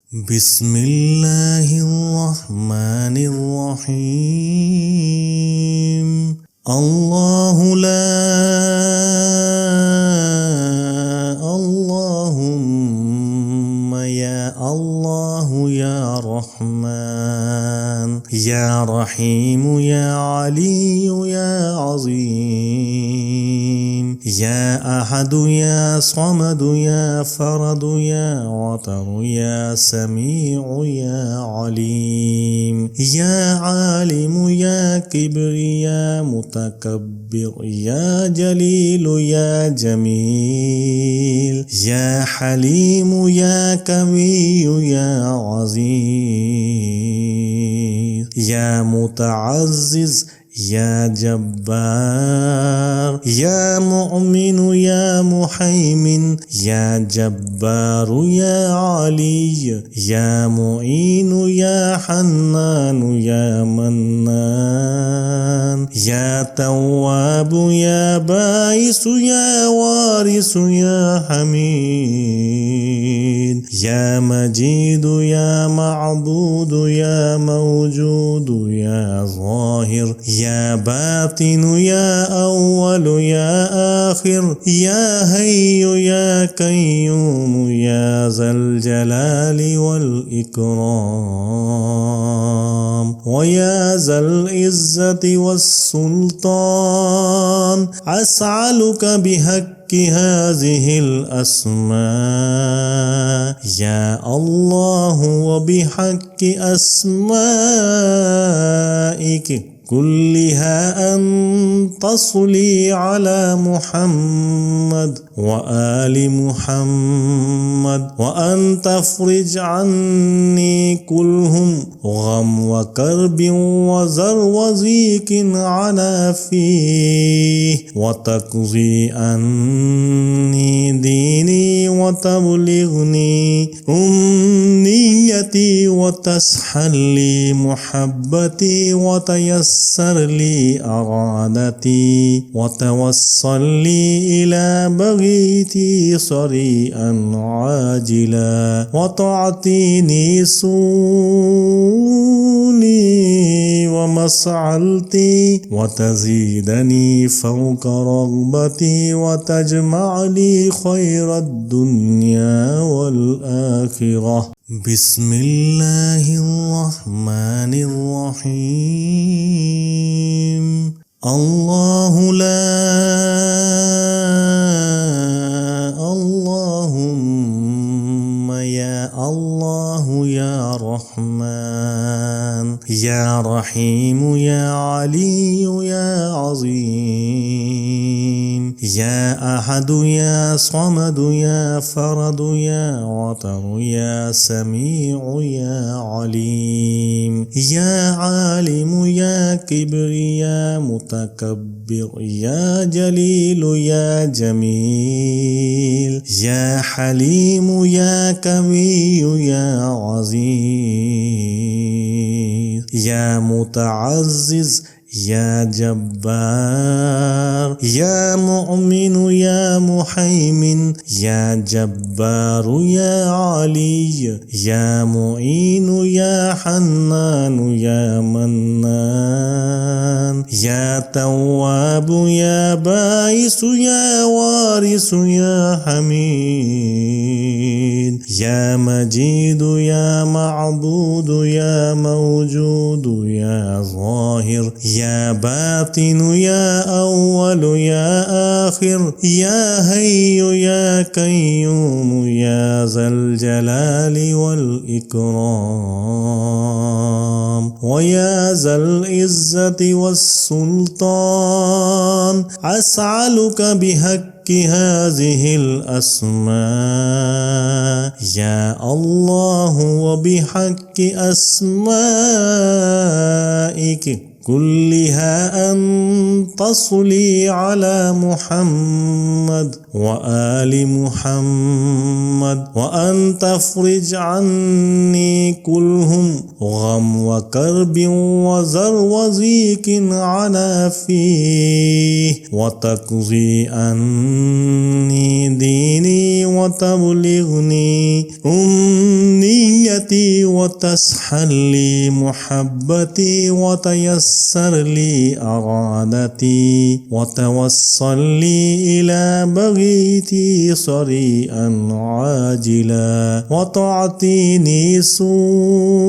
بسم الله الرحمن الرحيم. الله لا اللهم يا الله يا رحمن يا رحيم يا علي يا عظيم يا أحد يا صمد يا فرد يا وتر يا سميع يا عليم يا عالم يا كبر يا متكبر يا جليل يا جميل يا حليم يا كوي يا عزيز يا متعزز يا جبار يا مؤمن يا محيمن يا جبار يا علي يا معين يا حنان يا منان يا تواب يا باعث يا وارث يا حميد يا مجيد يا معبود يا موجود يا ظاهر يا باطن يا أول يا آخر يا حي يا قيوم يا ذا الجلال والإكرام ويا ذا العزة والسلطان أسألك بحق هذه الأسماء يا الله وبحق أسمائك كلها أن تصلي على محمد وآل محمد وأن تفرج عني كلهم غم وكرب وزر وضيق على فيه وتقضي عني ديني وتبلغني أمنيتي وتسحل لي محبتي وتيسر لي أرادتي وتوصل لي إلى بغيتي صريئا عاجلا وتعطيني سوني ومسعلتي وتزيدني فوق رغبتي وتجمع لي خير الدنيا والآخرة. بسم الله الرحمن الرحيم. الله لا اللهم يا الله يا رحمن يا رحيم يا علي يا عظيم يا أحد يا صمد يا فرد يا وتر يا سميع يا عليم يا عالم يا كبر يا متكبر يا جليل يا جميل يا حليم يا كوي يا عزيز يا متعزز يا جبار يا مؤمن يا محيمن يا جبار يا علي يا معين يا حنان يا منان يا تواب يا باعث يا وارث يا حميد يا مجيد يا معبود يا موجود يا ظاهر يا باطن يا أول يا آخر يا حي يا قيوم يا ذا الجلال والإكرام ويا ذا العزة والسلطان أسألك بحق هذه الأسماء يا الله وبحق أسمائك كلها أن تصلي على محمد وآل محمد وأن تفرج عني كلهم غم وكرب وزر وزيك عنا فيه وتقضي عني ديني وتبلغني أمنيتي وتسحل لي محبتي وتيسر لي أرادتي وتوصل لي إلى بغيتي صريئا عاجلا وتعطيني سوني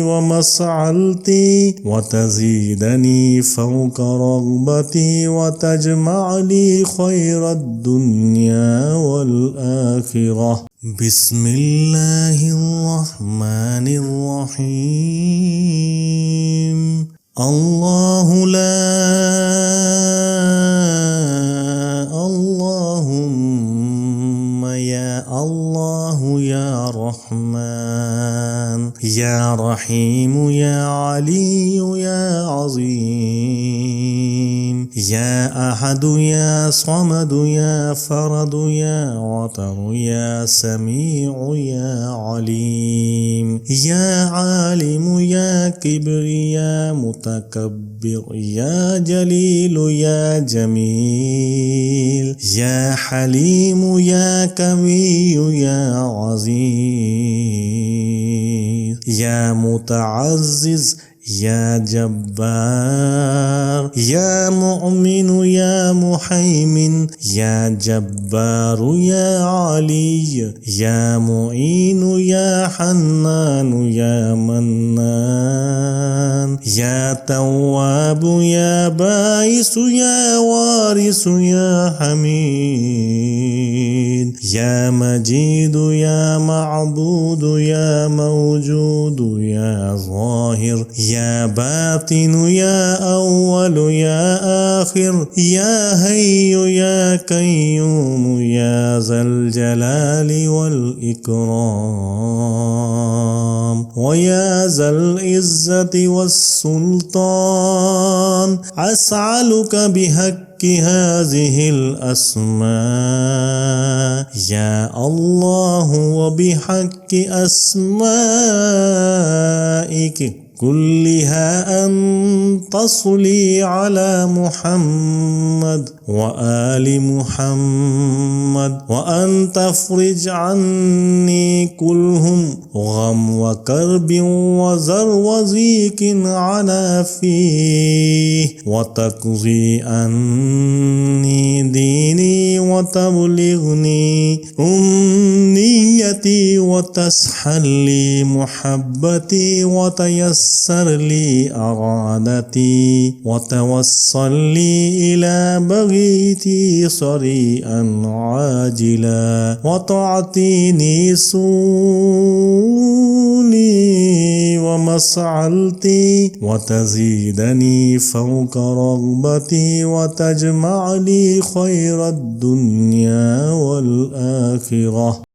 ومسعلتي وتزيدني فوق رغبتي وتجمع لي خير الدنيا والآخرة. بسم الله الرحمن الرحيم. الله لا اللهم يا الله يا رحمن يا رحيم يا علي يا عظيم يا أحد يا صمد يا فرد يا وتر يا سميع يا عليم يا عالم يا كبر يا متكبر يا جليل يا جميل يا حليم يا كوي يا عزيز يا متعزز يا جبار يا مؤمن يا محيمن يا جبار يا علي يا معين يا حنان يا منان يا تواب يا باعث يا وارث يا حميد يا مجيد يا معبود يا موجود يا ظاهر يا باطن يا أول يا آخر يا حي يا قيوم يا ذا الجلال والإكرام ويا ذا العزة والسلطان أسألك بحق هذه الأسماء يا الله وبحق أسمائك كلها أن تصلي على محمد وآل محمد وأن تفرج عني كلهم غم وكرب وزر وزيك عنا فيه وتقضي عني ديني وتبلغني أمنيتي وتسحل لي محبتي وتيسر لي أرادتي وتوصل لي إلى بغيتي صريئا عاجلا وتعطيني سوني ومسعلتي وتزيدني فوق رغبتي وتجمع لي خير الدنيا والآخرة.